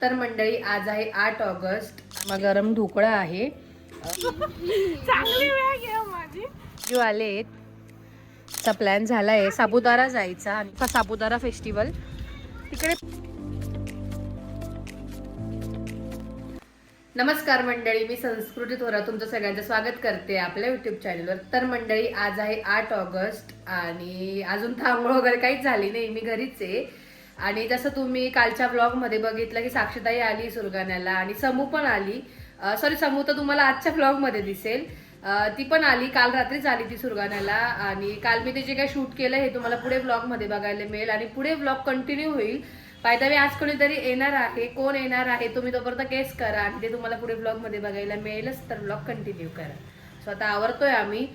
तर मंडळी आज आहे 8 ऑगस्ट. मग गरम ढोकळा आहे. चांगली वेळ घ्या माझी. जो आले चा प्लॅन झालाय सापुतारा जायचा आणि सापुतारा फेस्टिवल तिकडे. नमस्कार मंडळी, मी संस्कृती थोरा तुमचं सगळ्यांचं स्वागत करते आपल्या युट्यूब चॅनलवर. तर मंडळी आज आहे 8 ऑगस्ट आणि अजून थांबळ वगैरे काहीच झाली नाही, मी घरीच आहे. आणि जसं तुम्ही कालच्या ब्लॉगमध्ये बघितलं की साक्षीताई आली सुरगाण्याला आणि समू पण आली. सॉरी, समू तर तुम्हाला आजच्या ब्लॉगमध्ये दिसेल. ती पण आली, काल रात्रीच आली ती सुरगाण्याला. आणि काल मी ते जे काही शूट केलं हे तुम्हाला पुढे ब्लॉगमध्ये बघायला मिळेल आणि पुढे ब्लॉग कंटिन्यू होईल. पायदावी आज कोणीतरी येणार आहे, कोण येणार आहे तुम्ही तोपर्यंत गेस करा आणि ते तुम्हाला पुढे ब्लॉगमध्ये बघायला मिळेलच. तर ब्लॉग कंटिन्यू करा. सो आता आवरतोय आम्ही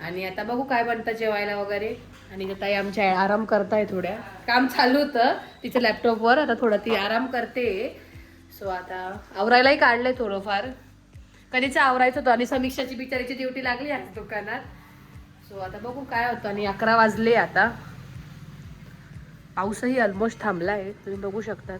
आणि आता बघू काय बनतं जेवायला वगैरे. आणि ताई आमच्या आराम करताय, थोड्या काम चालू होतं तिचं लॅपटॉपवर, आता थोडं ती आराम करते. सो आता आवरायलाही काढलंय थोडंफार, कधीच आवरायचं होतं आणि समीक्षाची बिचारीची ड्युटी लागली आज दुकानात. सो आता बघू काय होतं. आणि 11 वाजले आता. पाऊसही ऑलमोस्ट थांबला आहे, तुम्ही बघू शकतात.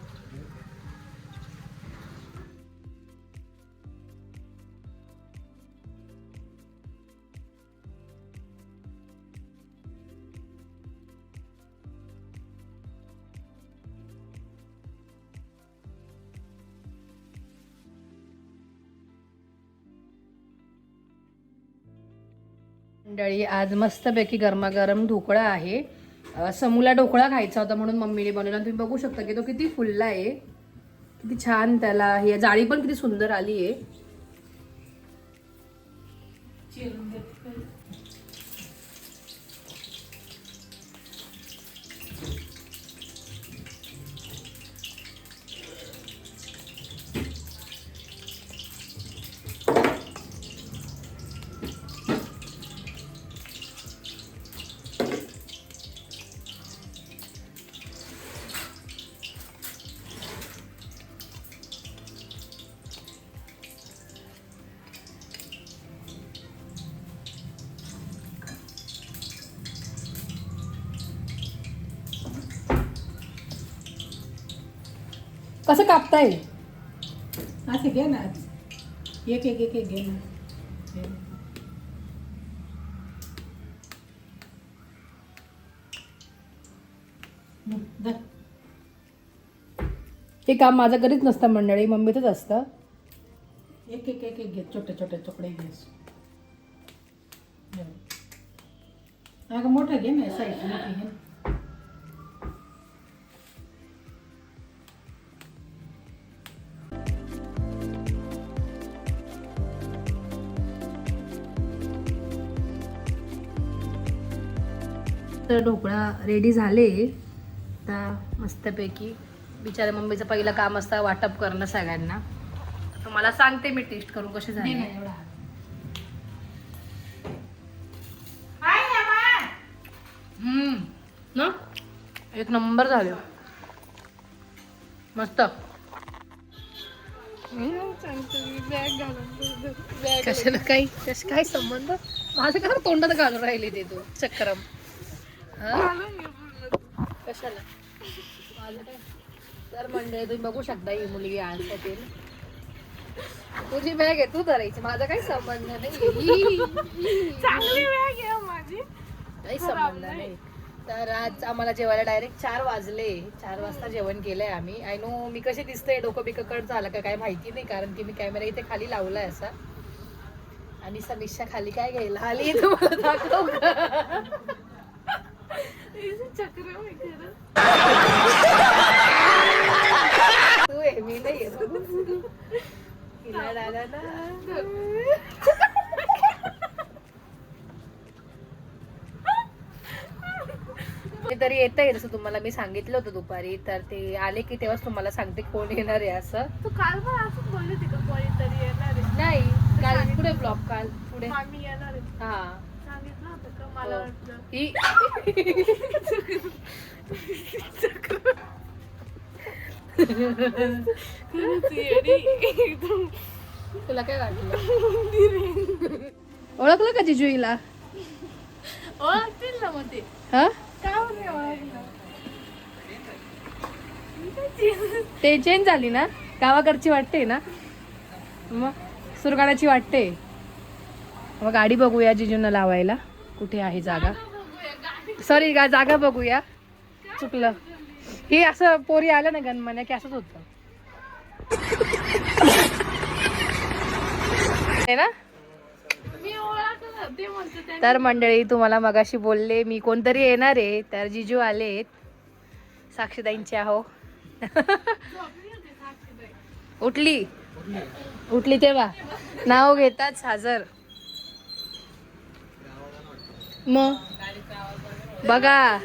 मंडळी आज मस्तपैकी गरमागरम ढोकळा आहे. समूला ढोकळा खायचा होता म्हणून मम्मीने बनवला. तुम्ही बघू शकता की तो किती फुलला आहे, किती छान. त्याला ही जाळी पण किती सुंदर आली आहे. कसं कापताय? असे घे ना, एक एक एक एक घे ना. धर. हे काम माझं कधीच नसतं मंडळी, मम्मीचंच असतं. एक एक एक एक घे, छोटे छोटे तुकडे घे. अगं मोठा घे ना, साईज मोठी घे. तर ढोकळा रेडी झाले. आता मस्तपैकी बिचाऱ्या मम्मीचं पहिलं काम असतं वाटप करणं सगळ्यांना. तुम्हाला सांगते मी टेस्ट करून कसे झाले. ना एक नंबर झाले, मस्त. कशाला काही कसं काय संबंध, माझं का तोंडात घालून राहिले ते तू चक्रम. कशाला माझं काय. तर मंडळी तुम्ही बघू शकता ही मुलगी आणत येईल. तुझी बॅग आहे तू धरायची, माझा काही संबंध नाही. चांगली वेळ घ्या माझी. काही संबंध नाही. तर आज आम्हाला जेवायला डायरेक्ट 4 वाजले. 4 वाजता जेवण केलंय आम्ही. आय नो मी कशी दिसते, डोकं बिकं कट झालं का काय माहिती नाही, कारण की मी कॅमेरा इथे खाली लावलाय असा. आणि समीक्षा खाली काय घ्यायला आली तुम्हाला दाखव का? चक्र तू आहे, मी नाही आहे. तरी येतंय, जसं तुम्हाला मी सांगितलं होतं दुपारी. तर ते आले की तेव्हाच तुम्हाला सांगते कोण येणार आहे असं. तू काल पण असंच बोलली होती का कोणीतरी येणार आहे? नाही, काल पुढे ब्लॉग, काल पुढे. मामी येणार आहे हा सांगितलं होतं का? मला वाटलं तुला काय वाटलं? ओळखलं का जिजुईला? ओळखतील ना मग ते. हा का नाही ओळखलं? ते चेंज झाली ना. गावाकडची वाटते ना, मग सुरगाण्याची वाटते. मग गाडी बघूया जिजूंना लावायला, कुठे आहे जागा. सॉरी जागा बघूया, चुकलं. हे असं पोरी आलं ना गणमान्या की असंच होतं है ना. तर मंडळी तुम्हाला मगाशी बोलले मी कोणतरी येणार आहे, तर जिजू आलेत. साक्षीदाईंचे आहो. उठली तेव्हा नाव घेताच हजर. मग बघा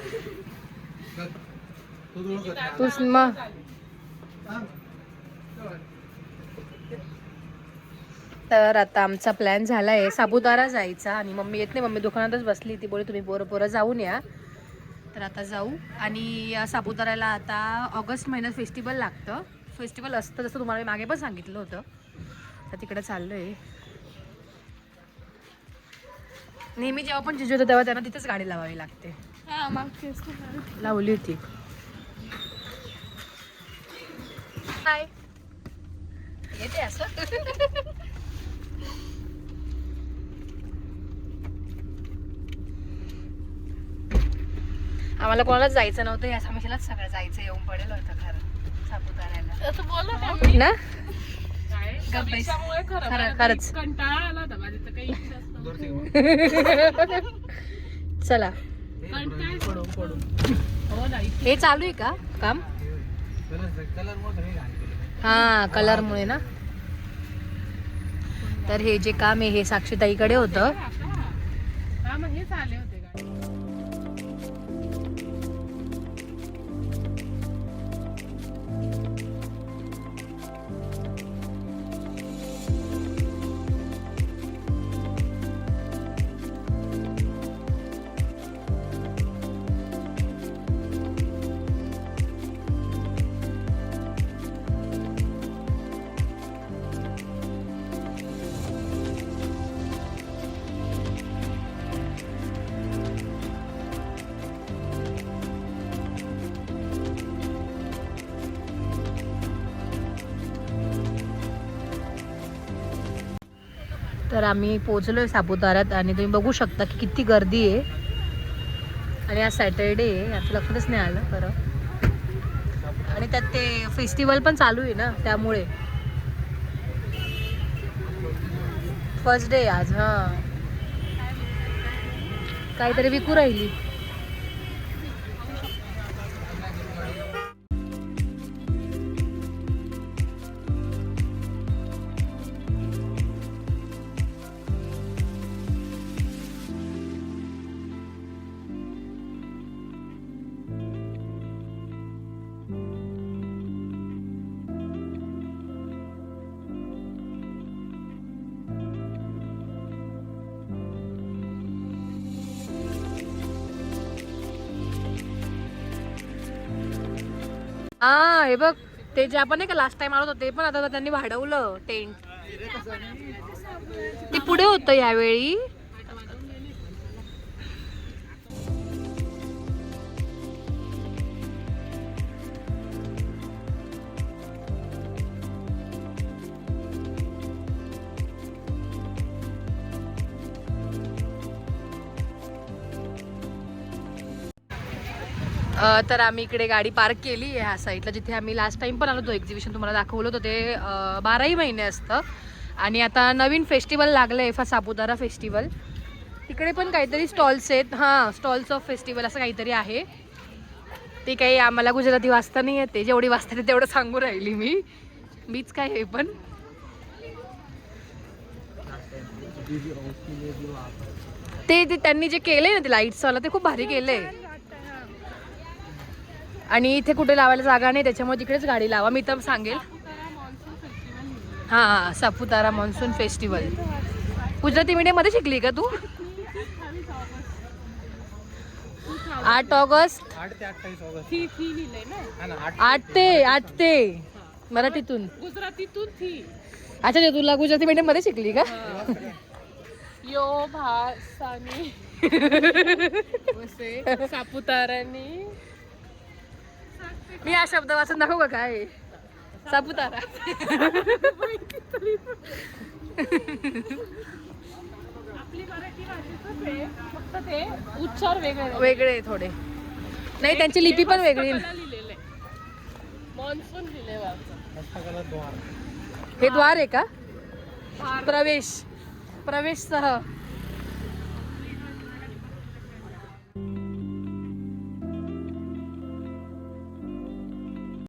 तूच मग. तर आता आमचा प्लॅन झाला आहे सापुतारा जायचा, आणि मम्मी येत नाही, मम्मी दुकानातच बसली. ती बोलली तुम्ही पोरं जाऊन या. तर आता जाऊ. आणि सापुताऱ्याला आता ऑगस्ट महिन्यात फेस्टिवल लागतं, फेस्टिवल असतं जसं तुम्हाला मी मागे पण सांगितलं होतं. तर तिकडे चाललो आहे. नेहमी जेव्हा पण जिजू होतं तेव्हा त्यांना तिथेच गाडी लावावी लागते. लावली होती. काय येते असं. आम्हाला कोणालाच जायचं नव्हतं, या समस्यालाच सगळं जायचं येऊन पडेल होतं खरं सापुताऱ्याला ना. खरंच चला. हे चालू आहे का काम. हा कलरमुळे ना. तर हे जे काम आहे हे साक्षीताईकडे होतं. तर आम्ही पोहोचलोय सापुताऱ्यात, आणि तुम्ही बघू शकता की किती गर्दी आहे. आणि आज सॅटरडे आहे, आता लक्षातच नाही आलं खरं. आणि त्यात ते फेस्टिवल पण चालू आहे ना, त्यामुळे फर्स्ट डे आज. हां काहीतरी विकू राहिली. हा हे बघ, ते जे आपण नाही का लास्ट टाइम आलो होतो ते पण आता त्यांनी वाढवलं टेंट. ते पुढे होतं यावेळी. तर आम्ही इकडे गाडी पार्क केली आहे ह्या साईडला, जिथे आम्ही लास्ट टाइम पण आलो होतो. एक्झिबिशन तुम्हाला दाखवलं होतं ते 12ही महिने असतं. आणि आता नवीन फेस्टिवल लागलं आहे सापुतारा फेस्टिवल. तिकडे पण काहीतरी स्टॉल्स आहेत. हां स्टॉल्स ऑफ फेस्टिवल असं काहीतरी आहे. ते काही आम्हाला गुजराती वाचता नाही येते, जेवढी वाचता येते तेवढं सांगू राहिली मीच काय. हे पण ते त्यांनी जे केलंय ना ते लाईट्सवाला ते खूप भारी केलंय. आणि इथे कुठे लावायला जागा नाही, त्याच्यामुळे तिकडेच गाडी लावा. मी तर सांगेल. हां सापुतारा मॉन्सून फेस्टिवल. गुजराती मीडियममध्ये शिकली का तू. 8 ऑगस्ट 8 ते मराठीतून गुजरातीतून थी. अच्छा ते तुला गुजराती मीडियम मध्ये शिकली का. यो भासानी सापुतारानी. मी हा शब्द वाचून दाखवू का काय. सापुतारा. आपली मराठी भाषेतच आहे, फक्त ते उच्चार वेगळे वेगळे थोडे. नाही त्यांची लिपी पण वेगळी. लिहिलेले मॉन्सून लिहिले वरचं. हे द्वार आहे का? प्रवेश. प्रवेश सह